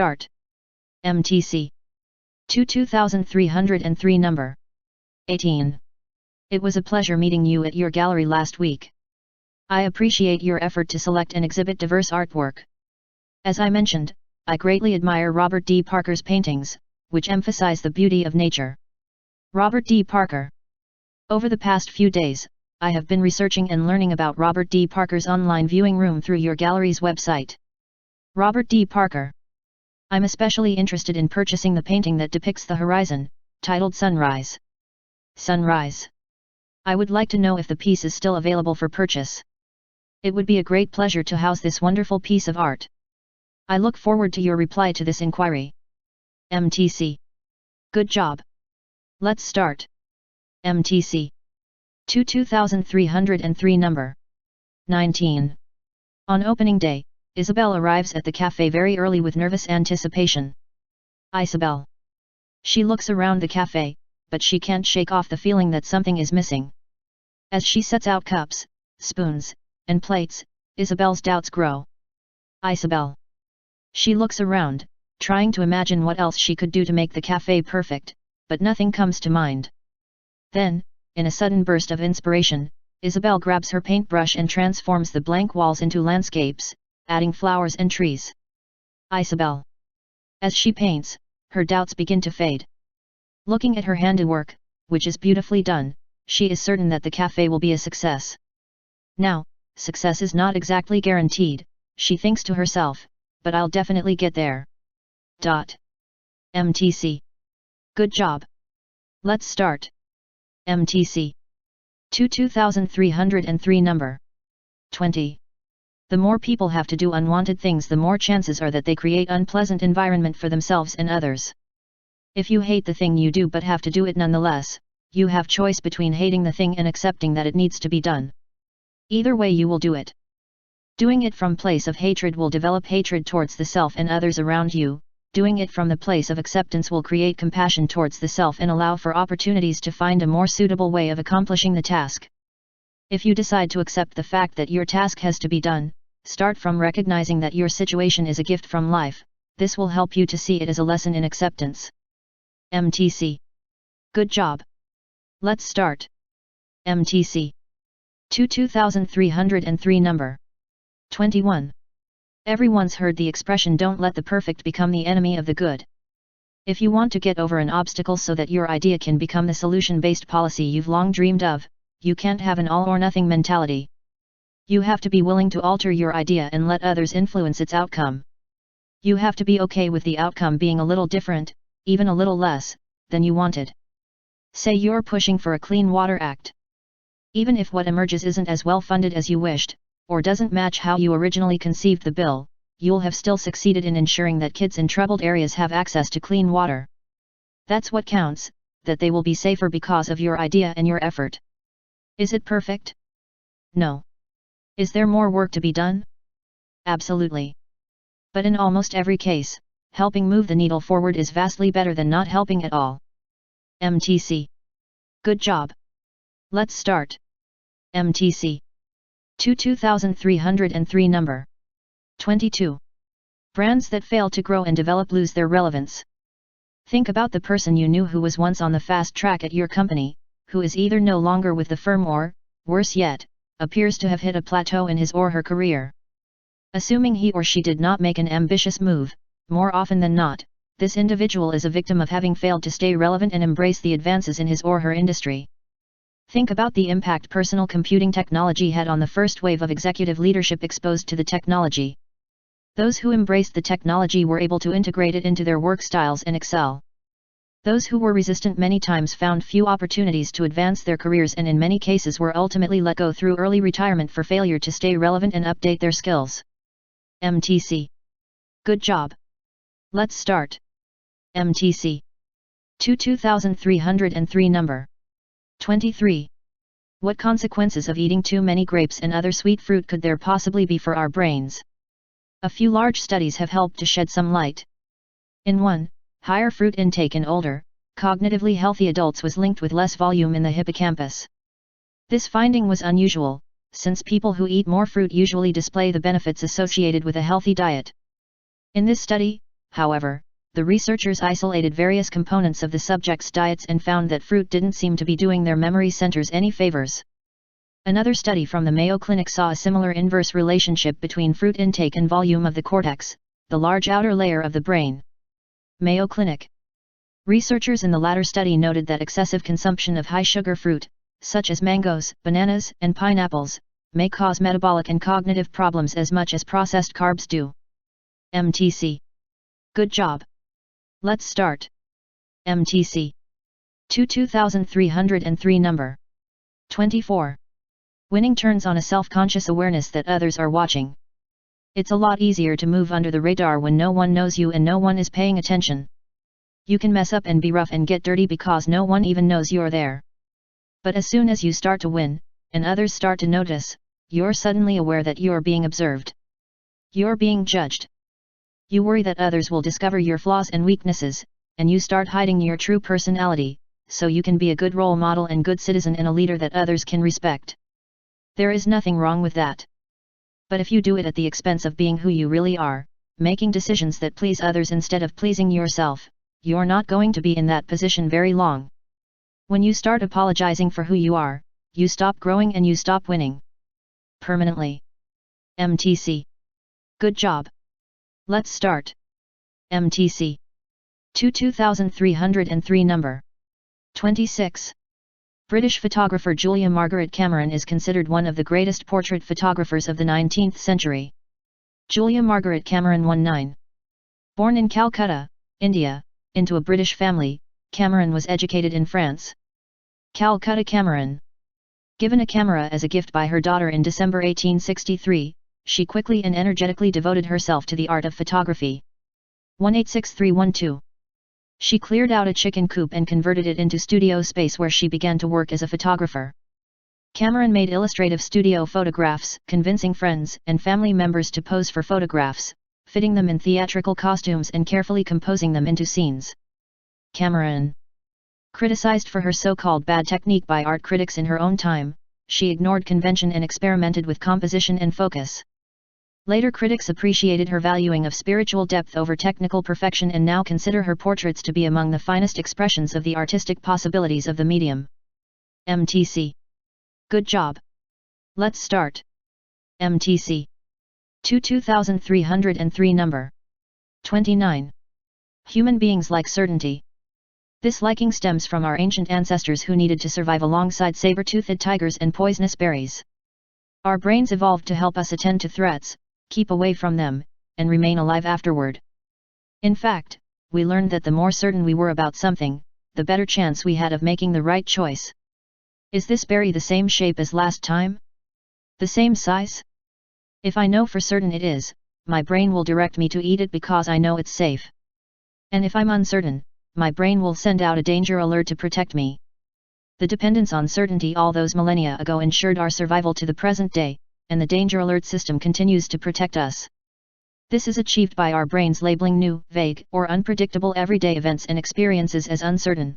Start. MTC 2303 number 18. It was a pleasure meeting you at your gallery last week. I appreciate your effort to select and exhibit diverse artwork. As I mentioned, I greatly admire Robert D. Parker's paintings, which emphasize the beauty of nature. Robert D. Parker. Over the past few days, I have been researching and learning about Robert D. Parker's online viewing room through your gallery's website. Robert D. Parker. I'm especially interested in purchasing the painting that depicts the horizon, titled Sunrise. Sunrise. I would like to know if the piece is still available for purchase. It would be a great pleasure to house this wonderful piece of art. I look forward to your reply to this inquiry. MTC. Good job. Let's start. MTC 2303 number 19. On opening day, Isabel arrives at the cafe very early with nervous anticipation. Isabel. She looks around the cafe, but she can't shake off the feeling that something is missing. As she sets out cups, spoons, and plates, Isabel's doubts grow. Isabel. She looks around, trying to imagine what else she could do to make the cafe perfect, but nothing comes to mind. Then, in a sudden burst of inspiration, Isabel grabs her paintbrush and transforms the blank walls into landscapes, adding flowers and trees. Isabel. As she paints, her doubts begin to fade. Looking at her handiwork, which is beautifully done, she is certain that the cafe will be a success. Now, success is not exactly guaranteed, she thinks to herself, but I'll definitely get there. MTC. Good job. Let's start. MTC 2303 number 20. The more people have to do unwanted things, the more chances are that they create unpleasant environment for themselves and others. If you hate the thing you do but have to do it nonetheless, you have choice between hating the thing and accepting that it needs to be done. Either way you will do it. Doing it from place of hatred will develop hatred towards the self and others around you. Doing it from the place of acceptance will create compassion towards the self and allow for opportunities to find a more suitable way of accomplishing the task. If you decide to accept the fact that your task has to be done, start from recognizing that your situation is a gift from life. This will help you to see it as a lesson in acceptance. MTC. Good job. Let's start. MTC 2303 number 21. Everyone's heard the expression, don't let the perfect become the enemy of the good. If you want to get over an obstacle so that your idea can become the solution-based policy you've long dreamed of, you can't have an all-or-nothing mentality. You have to be willing to alter your idea and let others influence its outcome. You have to be okay with the outcome being a little different, even a little less, than you wanted. Say you're pushing for a Clean Water Act. Even if what emerges isn't as well funded as you wished, or doesn't match how you originally conceived the bill, you'll have still succeeded in ensuring that kids in troubled areas have access to clean water. That's what counts, that they will be safer because of your idea and your effort. Is it perfect? No. Is there more work to be done? Absolutely. But in almost every case, helping move the needle forward is vastly better than not helping at all. MTC. Good job. Let's start. MTC 2303 number 22. Brands that fail to grow and develop lose their relevance. Think about the person you knew who was once on the fast track at your company, who is either no longer with the firm or, worse yet, appears to have hit a plateau in his or her career. Assuming he or she did not make an ambitious move, more often than not, this individual is a victim of having failed to stay relevant and embrace the advances in his or her industry. Think about the impact personal computing technology had on the first wave of executive leadership exposed to the technology. Those who embraced the technology were able to integrate it into their work styles and excel. Those who were resistant many times found few opportunities to advance their careers and in many cases were ultimately let go through early retirement for failure to stay relevant and update their skills. MTC. Good job. Let's start. MTC 2303 number 23. What consequences of eating too many grapes and other sweet fruit could there possibly be for our brains? A few large studies have helped to shed some light. In one, higher fruit intake in older, cognitively healthy adults was linked with less volume in the hippocampus. This finding was unusual, since people who eat more fruit usually display the benefits associated with a healthy diet. In this study, however, the researchers isolated various components of the subjects' diets and found that fruit didn't seem to be doing their memory centers any favors. Another study from the Mayo Clinic saw a similar inverse relationship between fruit intake and volume of the cortex, the large outer layer of the brain. Mayo Clinic. Researchers in the latter study noted that excessive consumption of high-sugar fruit, such as mangoes, bananas, and pineapples, may cause metabolic and cognitive problems as much as processed carbs do. MTC. Good job. Let's start. MTC. 2303 number 24. Winning turns on a self-conscious awareness that others are watching. It's a lot easier to move under the radar when no one knows you and no one is paying attention. You can mess up and be rough and get dirty because no one even knows you're there. But as soon as you start to win, and others start to notice, you're suddenly aware that you're being observed. You're being judged. You worry that others will discover your flaws and weaknesses, and you start hiding your true personality, so you can be a good role model and good citizen and a leader that others can respect. There is nothing wrong with that. But if you do it at the expense of being who you really are, making decisions that please others instead of pleasing yourself, you're not going to be in that position very long. When you start apologizing for who you are, you stop growing and you stop winning. Permanently. MTC. Good job. Let's start. MTC. 2303 number 26. British photographer Julia Margaret Cameron is considered one of the greatest portrait photographers of the 19th century. Julia Margaret Cameron 19. Born in Calcutta, India, into a British family, Cameron was educated in France. Calcutta Cameron. Given a camera as a gift by her daughter in December 1863, she quickly and energetically devoted herself to the art of photography. 186312. She cleared out a chicken coop and converted it into studio space where she began to work as a photographer. Cameron made illustrative studio photographs, convincing friends and family members to pose for photographs, fitting them in theatrical costumes and carefully composing them into scenes. Cameron. Criticized for her so-called bad technique by art critics in her own time, she ignored convention and experimented with composition and focus. Later critics appreciated her valuing of spiritual depth over technical perfection and now consider her portraits to be among the finest expressions of the artistic possibilities of the medium. MTC. Good job. Let's start. MTC. 2303 number 29. Human beings like certainty. This liking stems from our ancient ancestors who needed to survive alongside saber-toothed tigers and poisonous berries. Our brains evolved to help us attend to threats, keep away from them, and remain alive afterward. In fact, we learned that the more certain we were about something, the better chance we had of making the right choice. Is this berry the same shape as last time? The same size? If I know for certain it is, my brain will direct me to eat it because I know it's safe. And if I'm uncertain, my brain will send out a danger alert to protect me. The dependence on certainty all those millennia ago ensured our survival to the present day, and the danger alert system continues to protect us. This is achieved by our brains labeling new, vague, or unpredictable everyday events and experiences as uncertain.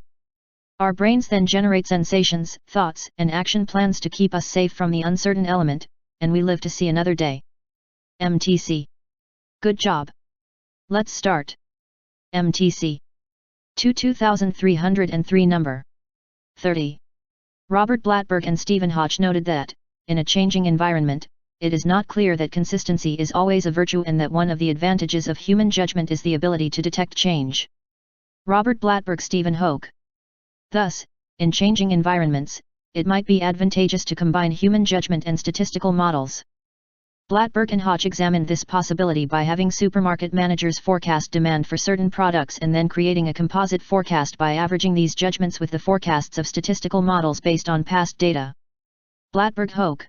Our brains then generate sensations, thoughts, and action plans to keep us safe from the uncertain element, and we live to see another day. MTC. Good job. Let's start. MTC. 2303 number 30. Robert Blattberg and Stephen Hodge noted that, in a changing environment, it is not clear that consistency is always a virtue and that one of the advantages of human judgment is the ability to detect change. Robert Blattberg, Stephen Hoke. Thus, in changing environments, it might be advantageous to combine human judgment and statistical models. Blattberg and Hodge examined this possibility by having supermarket managers forecast demand for certain products and then creating a composite forecast by averaging these judgments with the forecasts of statistical models based on past data. Blattberg-Hoke.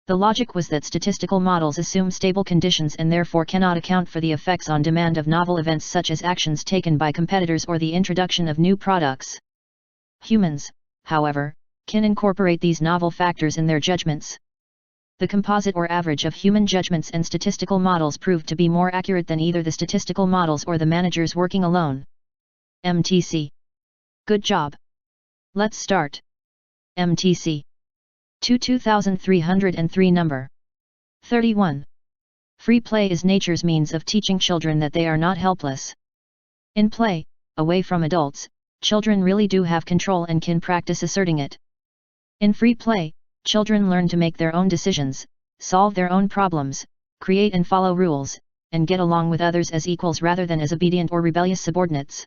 The logic was that statistical models assume stable conditions and therefore cannot account for the effects on demand of novel events such as actions taken by competitors or the introduction of new products. Humans, however, can incorporate these novel factors in their judgments. The composite or average of human judgments and statistical models proved to be more accurate than either the statistical models or the managers working alone. MTC. Good job. Let's start. MTC. 2303 number 31. Free play is nature's means of teaching children that they are not helpless. In play, away from adults, children really do have control and can practice asserting it. In free play, children learn to make their own decisions, solve their own problems, create and follow rules, and get along with others as equals rather than as obedient or rebellious subordinates.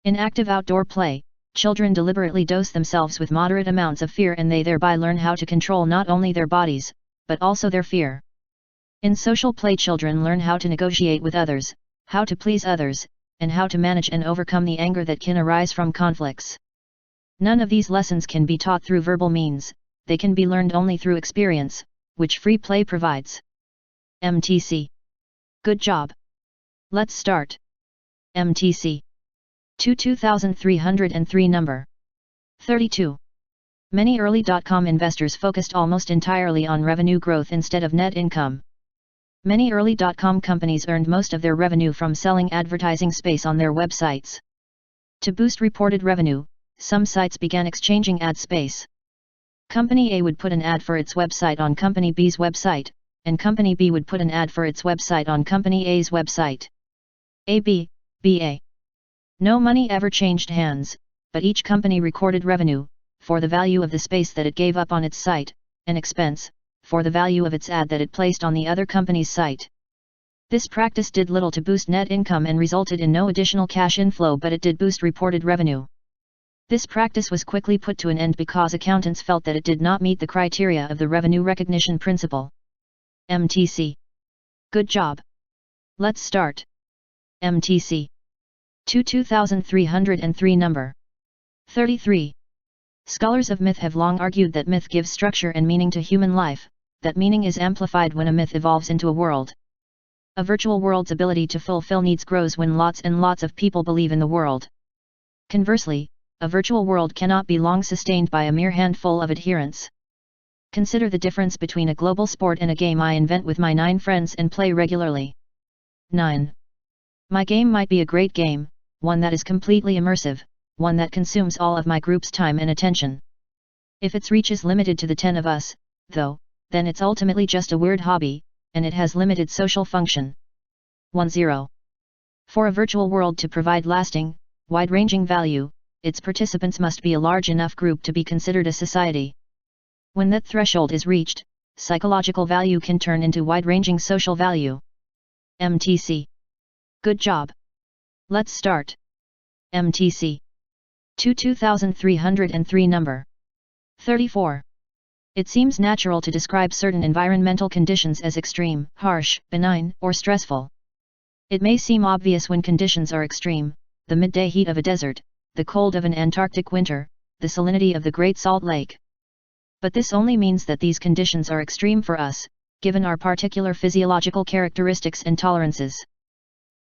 In active outdoor play, children deliberately dose themselves with moderate amounts of fear and they thereby learn how to control not only their bodies, but also their fear. In social play, children learn how to negotiate with others, how to please others, and how to manage and overcome the anger that can arise from conflicts. None of these lessons can be taught through verbal means, they can be learned only through experience, which free play provides. MTC. Good job. Let's start. MTC. 2303 number 32. Many early .com investors focused almost entirely on revenue growth instead of net income. Many early .com companies earned most of their revenue from selling advertising space on their websites. To boost reported revenue, some sites began exchanging ad space. Company A would put an ad for its website on Company B's website, and Company B would put an ad for its website on Company A's website. AB, BA. No money ever changed hands, but each company recorded revenue, for the value of the space that it gave up on its site, and expense, for the value of its ad that it placed on the other company's site. This practice did little to boost net income and resulted in no additional cash inflow, but it did boost reported revenue. This practice was quickly put to an end because accountants felt that it did not meet the criteria of the revenue recognition principle. MTC. Good job. Let's start. MTC. 2303 number 33. Scholars of myth have long argued that myth gives structure and meaning to human life, that meaning is amplified when a myth evolves into a world. A virtual world's ability to fulfill needs grows when lots and lots of people believe in the world. Conversely, a virtual world cannot be long sustained by a mere handful of adherents. Consider the difference between a global sport and a game I invent with my 9 friends and play regularly. 9. My game might be a great game, one that is completely immersive, one that consumes all of my group's time and attention. If its reach is limited to the 10 of us, though, then it's ultimately just a weird hobby, and it has limited social function. 10. For a virtual world to provide lasting, wide-ranging value, its participants must be a large enough group to be considered a society. When that threshold is reached, psychological value can turn into wide-ranging social value. MTC. Good job. Let's start. MTC. 2303 number 34. It seems natural to describe certain environmental conditions as extreme, harsh, benign, or stressful. It may seem obvious when conditions are extreme, the midday heat of a desert, the cold of an Antarctic winter, the salinity of the Great Salt Lake. But this only means that these conditions are extreme for us, given our particular physiological characteristics and tolerances.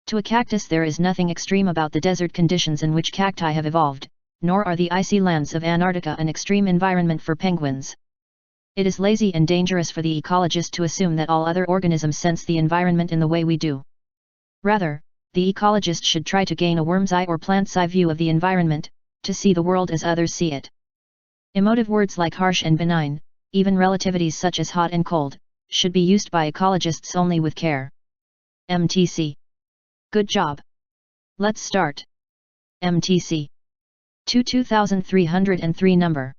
To a cactus there is nothing extreme about the desert conditions in which cacti have evolved, nor are the icy lands of Antarctica an extreme environment for penguins. It is lazy and dangerous for the ecologist to assume that all other organisms sense the environment in the way we do. Rather, the ecologist should try to gain a worm's eye or plant's eye view of the environment, to see the world as others see it. Emotive words like harsh and benign, even relativities such as hot and cold, should be used by ecologists only with care. MTC. Good job. Let's start. MTC. 2303 number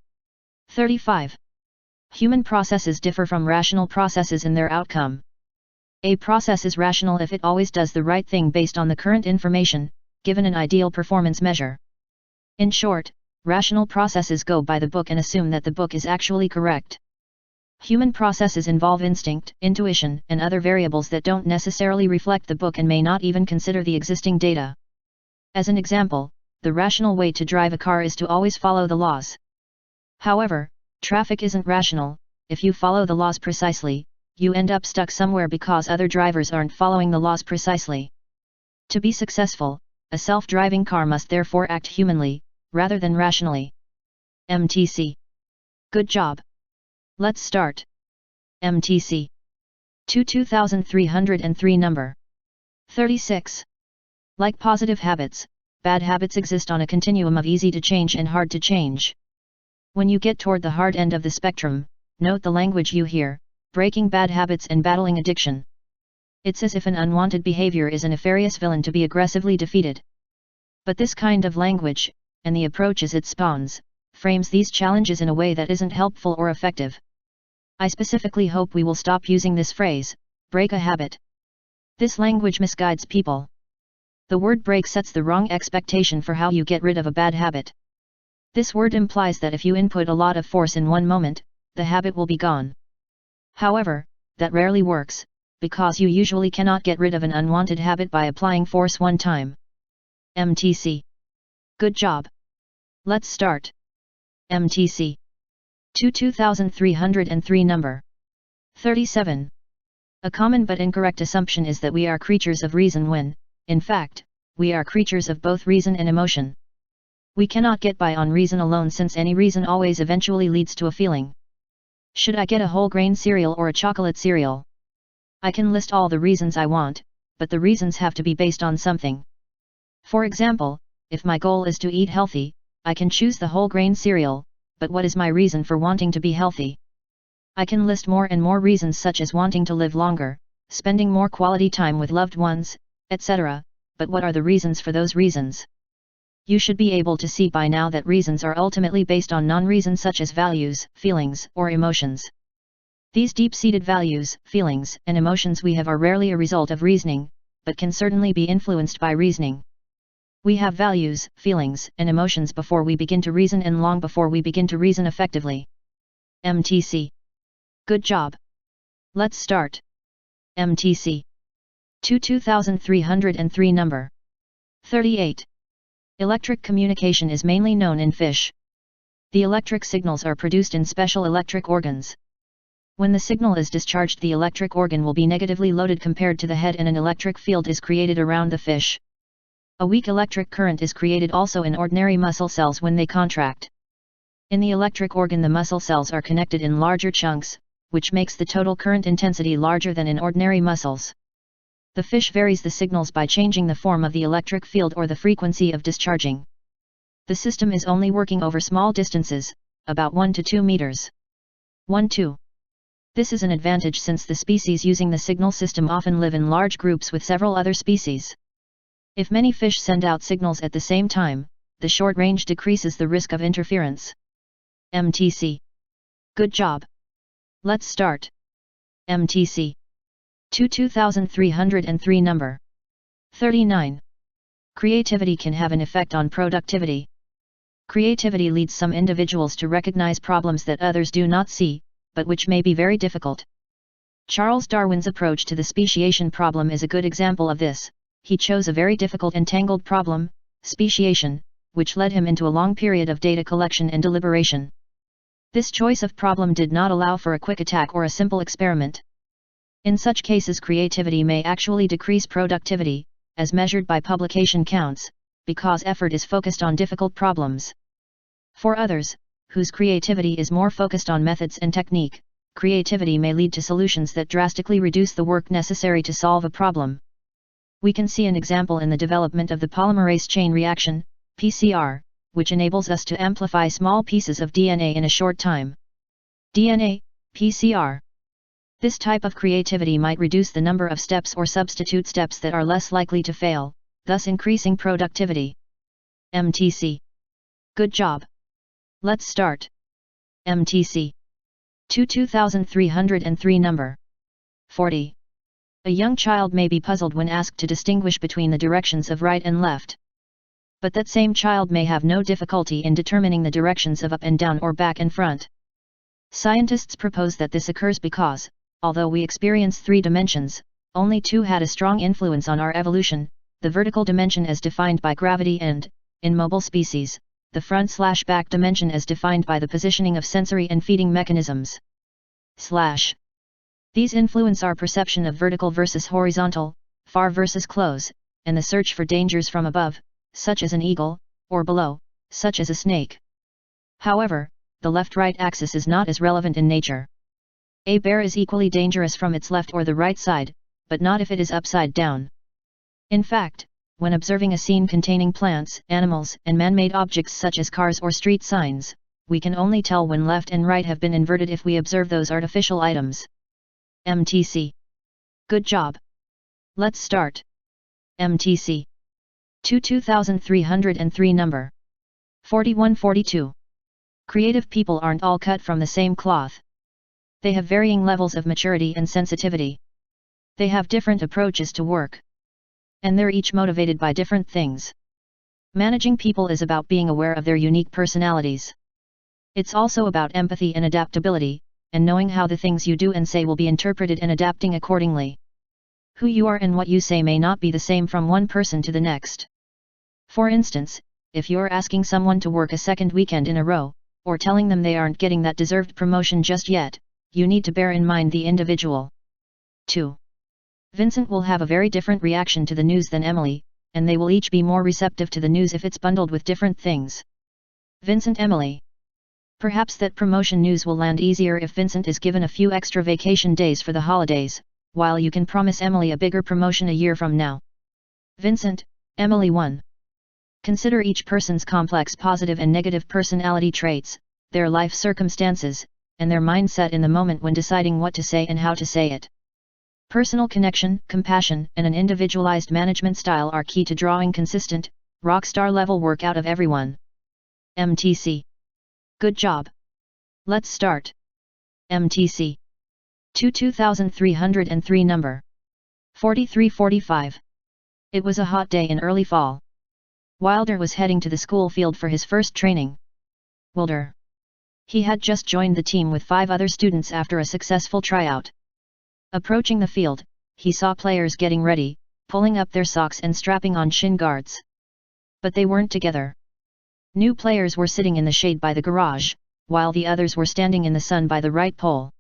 35. Human processes differ from rational processes in their outcome. A process is rational if it always does the right thing based on the current information, given an ideal performance measure. In short, rational processes go by the book and assume that the book is actually correct. Human processes involve instinct, intuition, and other variables that don't necessarily reflect the book and may not even consider the existing data. As an example, the rational way to drive a car is to always follow the laws. However, traffic isn't rational. If you follow the laws precisely, you end up stuck somewhere because other drivers aren't following the laws precisely. To be successful, a self-driving car must therefore act humanly, rather than rationally. MTC. Good job. Let's start. MTC. 2303 number 36. Like positive habits, bad habits exist on a continuum of easy to change and hard to change. When you get toward the hard end of the spectrum, note the language you hear: breaking bad habits and battling addiction. It's as if an unwanted behavior is a nefarious villain to be aggressively defeated. But this kind of language, and the approaches it spawns, frames these challenges in a way that isn't helpful or effective. I specifically hope we will stop using this phrase, break a habit. This language misguides people. The word break sets the wrong expectation for how you get rid of a bad habit. This word implies that if you input a lot of force in one moment, the habit will be gone. However, that rarely works, because you usually cannot get rid of an unwanted habit by applying force one time. MTC. Good job. Let's start. MTC. 2303 number 37. A common but incorrect assumption is that we are creatures of reason when, in fact, we are creatures of both reason and emotion. We cannot get by on reason alone since any reason always eventually leads to a feeling. Should I get a whole grain cereal or a chocolate cereal? I can list all the reasons I want, but the reasons have to be based on something. For example, if my goal is to eat healthy, I can choose the whole grain cereal, but what is my reason for wanting to be healthy? I can list more and more reasons such as wanting to live longer, spending more quality time with loved ones, etc., but what are the reasons for those reasons? You should be able to see by now that reasons are ultimately based on non-reason such as values, feelings, or emotions. These deep-seated values, feelings, and emotions we have are rarely a result of reasoning, but can certainly be influenced by reasoning. We have values, feelings, and emotions before we begin to reason and long before we begin to reason effectively. MTC. Good job. Let's start. MTC. 2303 number 38. Electric communication is mainly known in fish. The electric signals are produced in special electric organs. When the signal is discharged, the electric organ will be negatively loaded compared to the head and an electric field is created around the fish. A weak electric current is created also in ordinary muscle cells when they contract. In the electric organ, the muscle cells are connected in larger chunks, which makes the total current intensity larger than in ordinary muscles. The fish varies the signals by changing the form of the electric field or the frequency of discharging. The system is only working over small distances, about 1 to 2 meters. 1-2. This is an advantage since the species using the signal system often live in large groups with several other species. If many fish send out signals at the same time, the short range decreases the risk of interference. MTC. Good job. Let's start. MTC. 2303 number 39. Creativity can have an effect on productivity. Creativity leads some individuals to recognize problems that others do not see, but which may be very difficult. Charles Darwin's approach to the speciation problem is a good example of this. He chose a very difficult and tangled problem, speciation, which led him into a long period of data collection and deliberation. This choice of problem did not allow for a quick attack or a simple experiment. In such cases, creativity may actually decrease productivity, as measured by publication counts, because effort is focused on difficult problems. For others, whose creativity is more focused on methods and technique, creativity may lead to solutions that drastically reduce the work necessary to solve a problem. We can see an example in the development of the polymerase chain reaction, PCR, which enables us to amplify small pieces of DNA in a short time. DNA, PCR. This type of creativity might reduce the number of steps or substitute steps that are less likely to fail, thus increasing productivity. MTC. Good job. Let's start. MTC. 2303 number 40. A young child may be puzzled when asked to distinguish between the directions of right and left. But that same child may have no difficulty in determining the directions of up and down or back and front. Scientists propose that this occurs because, although we experience 3 dimensions, only 2 had a strong influence on our evolution, the vertical dimension as defined by gravity and, in mobile species, the front/back dimension as defined by the positioning of sensory and feeding mechanisms. These influence our perception of vertical versus horizontal, far versus close, and the search for dangers from above, such as an eagle, or below, such as a snake. However, the left-right axis is not as relevant in nature. A bear is equally dangerous from its left or the right side, but not if it is upside down. In fact, when observing a scene containing plants, animals, and man-made objects such as cars or street signs, we can only tell when left and right have been inverted if we observe those artificial items. MTC. Good job. Let's start. MTC 2303 number 4142. Creative people aren't all cut from the same cloth. They have varying levels of maturity and sensitivity. They have different approaches to work. And they're each motivated by different things. Managing people is about being aware of their unique personalities. It's also about empathy and adaptability, and knowing how the things you do and say will be interpreted and adapting accordingly. Who you are and what you say may not be the same from one person to the next. For instance, if you're asking someone to work a second weekend in a row, or telling them they aren't getting that deserved promotion just yet, you need to bear in mind the individual. 2. Vincent will have a very different reaction to the news than Emily, and they will each be more receptive to the news if it's bundled with different things. Vincent Emily. Perhaps that promotion news will land easier if Vincent is given a few extra vacation days for the holidays, while you can promise Emily a bigger promotion a year from now. Vincent, Emily 1. Consider each person's complex positive and negative personality traits, their life circumstances, and their mindset in the moment when deciding what to say and how to say it. Personal connection, compassion, and an individualized management style are key to drawing consistent, rockstar level work out of everyone. MTC. Good job. Let's start. MTC 2303 number 4345. It was a hot day in early fall. Wilder was heading to the school field for his first training. Wilder. He had just joined the team with 5 other students after a successful tryout. Approaching the field, he saw players getting ready, pulling up their socks and strapping on shin guards. But they weren't together. New players were sitting in the shade by the garage, while the others were standing in the sun by the right pole.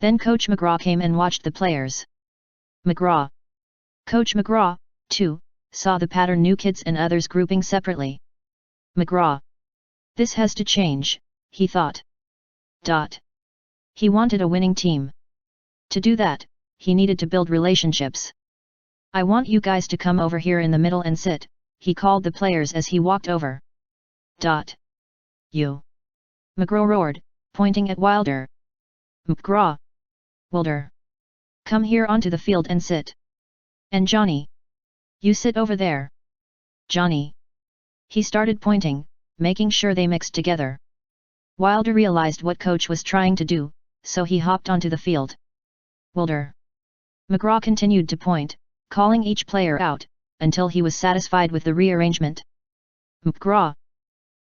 Then Coach McGraw came and watched the players. McGraw. Coach McGraw, too, saw the pattern, new kids and others grouping separately. McGraw. This has to change, he thought. He wanted a winning team. To do that, he needed to build relationships. I want you guys to come over here in the middle and sit, he called the players as he walked over. You. McGraw roared, pointing at Wilder. McGraw. Wilder. Come here onto the field and sit. And Johnny. You sit over there. Johnny. He started pointing, making sure they mixed together. Wilder realized what Coach was trying to do, so he hopped onto the field. Wilder. McGraw continued to point, calling each player out, until he was satisfied with the rearrangement. McGraw.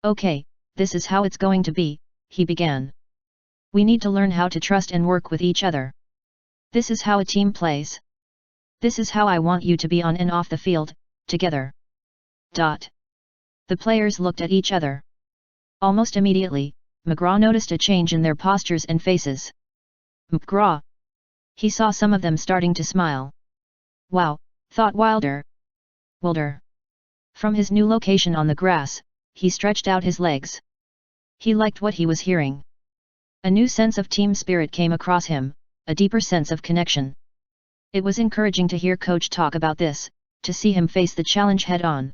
Okay, this is how it's going to be, he began. We need to learn how to trust and work with each other. This is how a team plays. This is how I want you to be on and off the field, together. The players looked at each other. Almost immediately, McGraw noticed a change in their postures and faces. McGraw. He saw some of them starting to smile. Wow, thought Wilder. Wilder. From his new location on the grass, he stretched out his legs. He liked what he was hearing. A new sense of team spirit came across him, a deeper sense of connection. It was encouraging to hear Coach talk about this, to see him face the challenge head-on.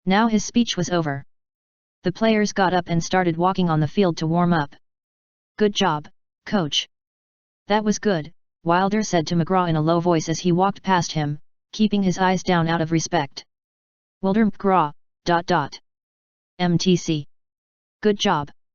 Now his speech was over. The players got up and started walking on the field to warm up. Good job, Coach. That was good, Wilder said to McGraw in a low voice as he walked past him, keeping his eyes down out of respect. Wilder McGraw, MTC. Good job.